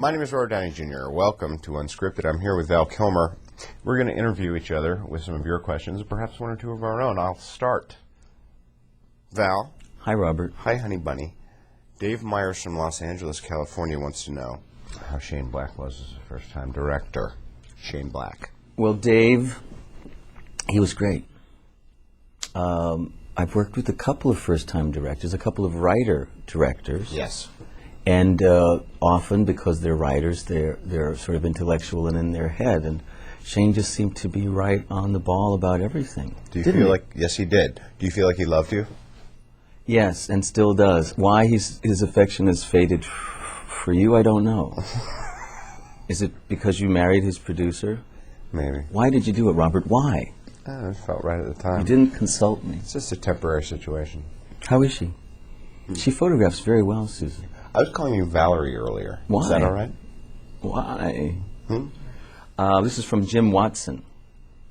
My name is Robert Downey Jr. Welcome to Unscripted. I'm here with Val Kilmer. We're going to interview each other with some of your questions, and perhaps one or two of our own. I'll start. Val. Hi, Robert. Hi, honey bunny. Dave Myers from Los Angeles, California wants to know how Shane Black was as a first-time director. Shane Black. Well, Dave, he was great. I've worked with a couple of first-time directors, a couple of writer-directors. Yes. And often, because they're writers, they're sort of intellectual and in their head. And Shane just seemed to be right on the ball about everything. Do you feel like, yes, he did. Do you feel like he loved you? Yes, and still does. Why his affection has faded for you, I don't know. Is it because you married his producer? Maybe. Why did you do it, Robert? Why? It felt right at the time. You didn't consult me. It's just a temporary situation. How is she? She photographs very well, Susan. I was calling you Valerie earlier. Why? Is that all right? Why? This is from Jim Watson.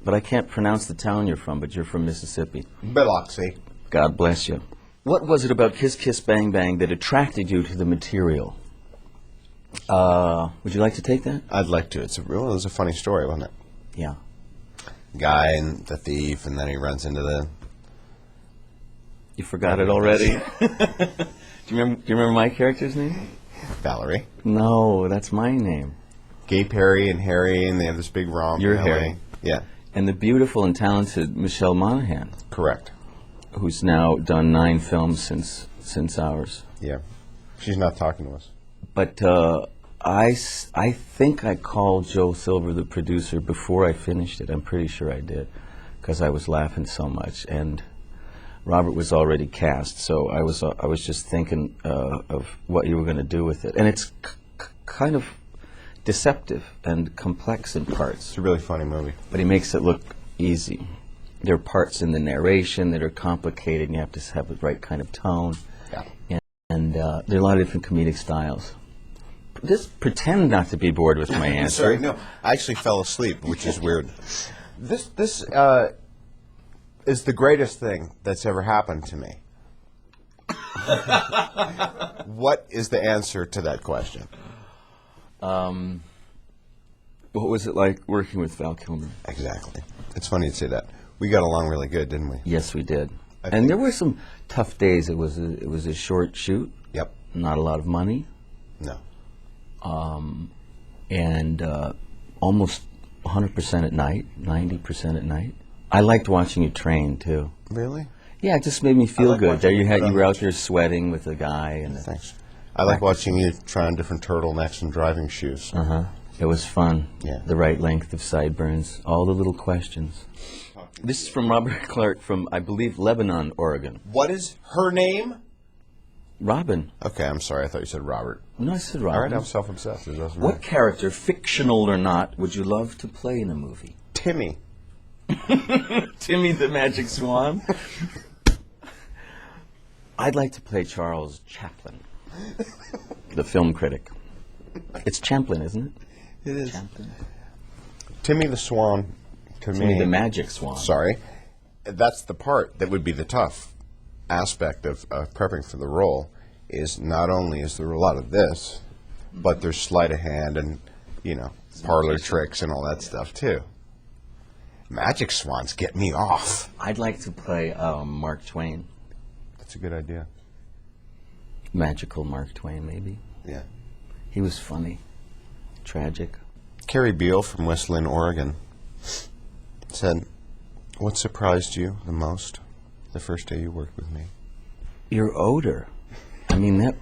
But I can't pronounce the town you're from, but you're from Mississippi. Biloxi. God bless you. What was it about Kiss Kiss Bang Bang that attracted you to the material? Would you like to take that? I'd like to. It was a funny story, wasn't it? Yeah. Guy and the thief, and then he runs into the... You forgot it already? Do you remember my character's name? Valerie. No, that's my name. Gay Perry and Harry, and they have this big romp. You're in LA. Harry. Yeah. And the beautiful and talented Michelle Monaghan. Correct. Who's now done 9 films since ours. Yeah. She's not talking to us. But I think I called Joe Silver, the producer, before I finished it. I'm pretty sure I did, because I was laughing so much. And Robert was already cast, so I was just thinking of what you were going to do with it. And it's kind of deceptive and complex in parts. It's a really funny movie. But he makes it look easy. There are parts in the narration that are complicated, and you have to have the right kind of tone. Yeah. And there are a lot of different comedic styles. Just pretend not to be bored with my answer. Sorry, no. I actually fell asleep, which is weird. This is the greatest thing that's ever happened to me. What is the answer to that question? What was it like working with Val Kilmer? Exactly. It's funny to say that. We got along really good, didn't we? Yes, we did. And there were some tough days. It was a short shoot. Yep. Not a lot of money. No. And almost 100% at night, 90% at night. I liked watching you train too. Really? Yeah, it just made me feel like good. There watching you you were out there sweating with a guy. And Thanks. I like watching you try on different turtlenecks and driving shoes. It was fun. Yeah. The right length of sideburns, all the little questions. This is from Robert Clark from, I believe, Lebanon, Oregon. What is her name? Robin. Okay, I'm sorry. I thought you said Robert. No, I said Robin. All right, I'm self-obsessed. It doesn't What matter. character, fictional or not, would you love to play in a movie? Timmy. Timmy the Magic Swan? I'd like to play Charles Chaplin, the film critic. It's Champlin, isn't it? It is. Champlin. Timmy the Swan, to Timmy me... the Magic Swan. Sorry. That's the part that would be the tough aspect of prepping for the role, is not only is there a lot of this, but there's sleight of hand and, parlor tricks and all that stuff, too. Magic swans get me off. I'd like to play Mark Twain. That's a good idea. Magical Mark Twain, maybe. Yeah. He was funny. Tragic. Carrie Beal from West Lynn, Oregon, said, "What surprised you the most the first day you worked with me?" Your odor. I mean, that...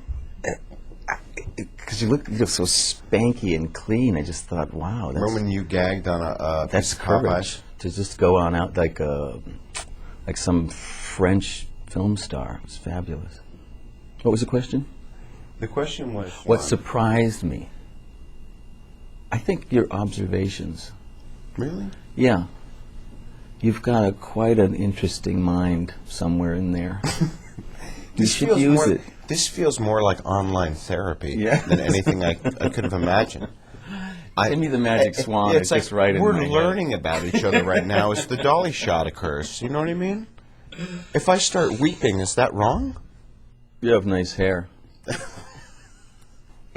Because you look so spanky and clean, I just thought, wow. That's, Remember when you gagged on a that's courage. To just go on out like some French film star. It was fabulous. What was the question? The question was... What surprised me? I think your observations. Really? Yeah. You've got quite an interesting mind somewhere in there. You should use it. This feels more like online therapy than anything I could have imagined. Timmy the Magic Swan is like just right in my we're head. learning about each other right now as the dolly shot occurs. You know what I mean? If I start weeping, is that wrong? You have nice hair.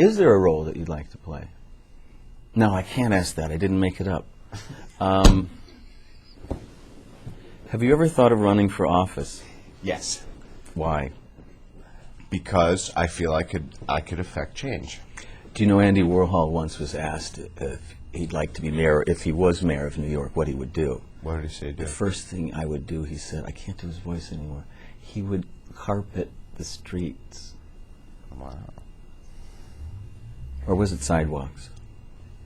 Is there a role that you'd like to play? No, I can't ask that. I didn't make it up. Have you ever thought of running for office? Yes. Why? Because I feel I could affect change. Do you know Andy Warhol once was asked if he'd like to be mayor, if he was mayor of New York, what he would do? What did he say? The first thing I would do, he said, I can't do his voice anymore, he would carpet the streets. Wow. Or was it sidewalks?